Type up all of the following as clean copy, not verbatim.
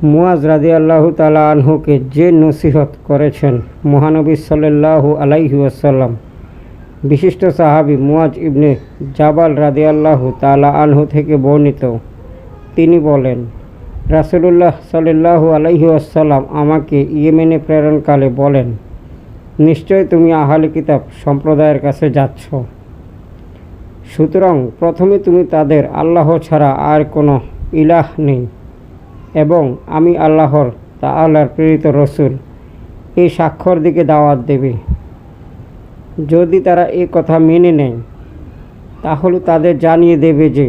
মুয়াজ রাদিয়াল্লাহু তাআলা আনহুকে যে নসিহত করেছেন মহানবী সাল্লাল্লাহু আলাইহি ওয়াসাল্লাম, বিশিষ্ট সাহাবী মুয়াজ ইবনে জাবাল রাদিয়াল্লাহু তাআলা আনহু থেকে বর্ণিত। তিনি বলেন, রাসূলুল্লাহ সাল্লাল্লাহু আলাইহি ওয়াসাল্লাম আমাকে ইয়েমেনে প্রেরণকালে বলেন, নিশ্চয় তুমি আহলে কিতাব সম্প্রদায়ের কাছে যাচ্ছ। সুতরাং প্রথমে তুমি তাদের আল্লাহ ছাড়া আর কোনো ইলাহ নেই এবং আমি আল্লাহর তাআলার প্রেরিত রসুল এই সাক্ষ্যর দিকে দাওয়াত দেবে। যদি তারা এই কথা মেনে নেয় তাহলে তাদের জানিয়ে দেবে যে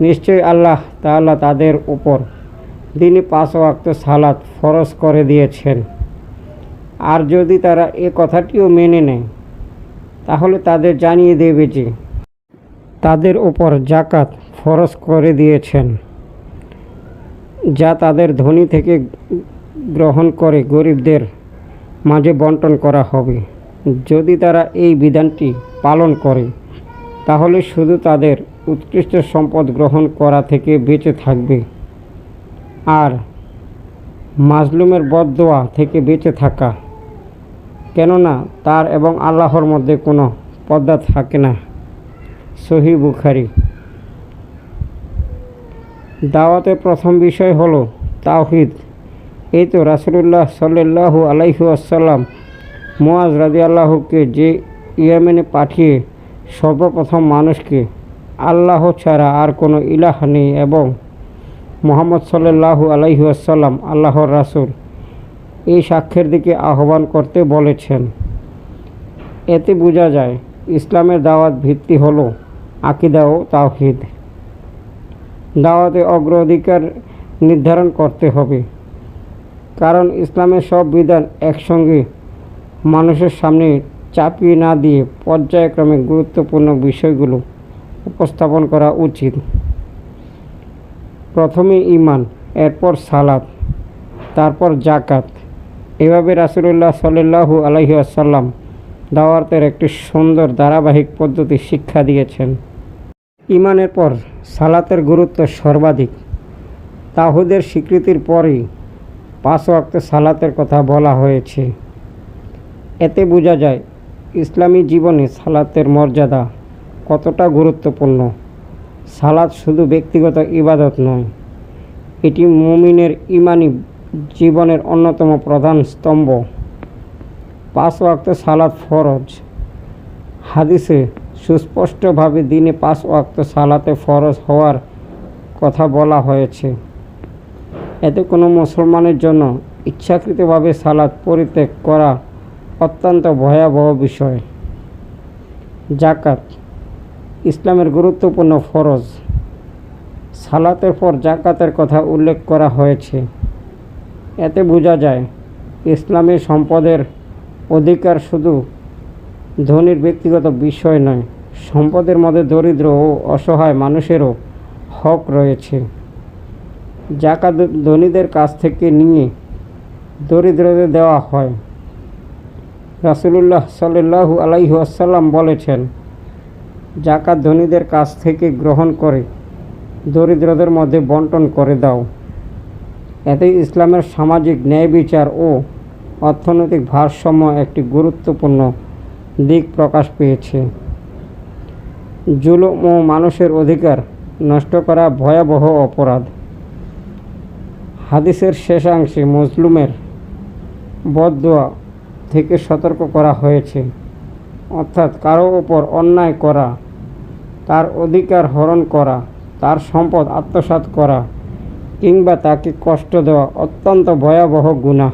নিশ্চয়ই আল্লাহ তাআলা তাদের উপর দিনে 5 ওয়াক্ত সালাত ফরজ করে দিয়েছেন। আর যদি তারা এ কথাটিও মেনে নেয় তাহলে তাদের জানিয়ে দেবে যে তাদের উপর যাকাত ফরজ করে দিয়েছেন, যা তাদের ধনী থেকে গ্রহণ করে গরিবদের মাঝে বন্টন করা হবে। যদি তারা এই বিধানটি পালন করে তাহলে শুধু তাদের উৎকৃষ্ট সম্পদ গ্রহণ করা থেকে বেঁচে থাকবে আর মাজলুমের বদদোয়া থেকে বেঁচে থাকা, কেননা তার এবং আল্লাহর মধ্যে কোনো পর্দা থাকে না। সহিহ বুখারী। দাওয়াতের প্রথম বিষয় হলো তাওহীদ। এই তো রাসূলুল্লাহ সাল্লাল্লাহু আলাইহি ওয়াসাল্লাম মুয়াজ রাদিয়াল্লাহুকে যে ইয়েমেনে পাঠিয়ে সর্বপ্রথম মানুষকে আল্লাহ ছাড়া আর কোনো ইলাহ নেই এবং মুহাম্মদ সাল্লাল্লাহু আলাইহি ওয়াসাল্লাম আল্লাহর রাসূল এই সাক্ষ্যের দিকে আহ্বান করতে বলেছেন। এতে বোঝা যায় ইসলামের দাওয়াত ভিত্তি হলো আকীদা ও তাওহীদ। দাওয়াতে অগ্রাধিকার নির্ধারণ করতে হবে, কারণ ইসলামের সব বিধান একসঙ্গে মানুষের সামনে চাপিয়ে না দিয়ে পর্যায়ক্রমে গুরুত্বপূর্ণ বিষয়গুলো উপস্থাপন করা উচিত। প্রথমে ঈমান, এরপর সালাত, তারপর যাকাত। এভাবে রাসূলুল্লাহ সাল্লাল্লাহু আলাইহি ওয়াসাল্লাম দাওয়াতের একটি সুন্দর ধারাবাহিক পদ্ধতি শিক্ষা দিয়েছেন। ঈমানের পর সালাতের গুরুত্ব সর্বাধিক। তাওহীদের স্বীকৃতির পরেই 5 ওয়াক্ত সালাতের কথা বলা হয়েছে। এতে বোঝা যায় ইসলামী জীবনে সালাতের মর্যাদা কতটা গুরুত্বপূর্ণ। সালাত শুধু ব্যক্তিগত ইবাদত নয়, এটি মুমিনের ঈমানি জীবনের অন্যতম প্রধান স্তম্ভ। 5 ওয়াক্ত সালাত ফরজ। হাদিসে সুস্পষ্টভাবে দিনে 5 ওয়াক্ত সালাতে ফরজ হওয়ার কথা বলা হয়েছে। এতে কোনো মুসলমানের জন্য ইচ্ছাকৃতভাবে সালাত পরিত্যাগ করা অত্যন্ত ভয়াবহ বিষয়। যাকাত ইসলামের গুরুত্বপূর্ণ ফরজ। সালাতের পর যাকাতের কথা উল্লেখ করা হয়েছে। এতে বোঝা যায় ইসলামী সম্পদের অধিকার শুধু ধনীর ব্যক্তিগত বিষয় নয়, সম্পদের মধ্যে দরিদ্র ও অসহায় মানুষেরও হক রয়েছে। যাকাত ধনীদের কাছ থেকে নিয়ে দরিদ্রদের দেওয়া হয়। রাসূলুল্লাহ সাল্লাল্লাহু আলাইহি ওয়াসাল্লাম বলেছেন, যাকাত ধনীদের কাছ থেকে গ্রহণ করে দরিদ্রদের মধ্যে বন্টন করে দাও। এতে ইসলামের সামাজিক ন্যায় বিচার ও অর্থনৈতিক ভারসাম্য একটি গুরুত্বপূর্ণ দিক প্রকাশ পেয়েছে। জুলুম ও মানুষের অধিকার নষ্ট করা ভয়াবহ অপরাধ। হাদিসের শেষাংশে মজলুমের বদদোয়া থেকে সতর্ক করা হয়েছে, অর্থাৎ কারো ওপর অন্যায় করা, তার অধিকার হরণ করা, তার সম্পদ আত্মসাৎ করা কিংবা তাকে কষ্ট দেওয়া অত্যন্ত ভয়াবহ গুনাহ।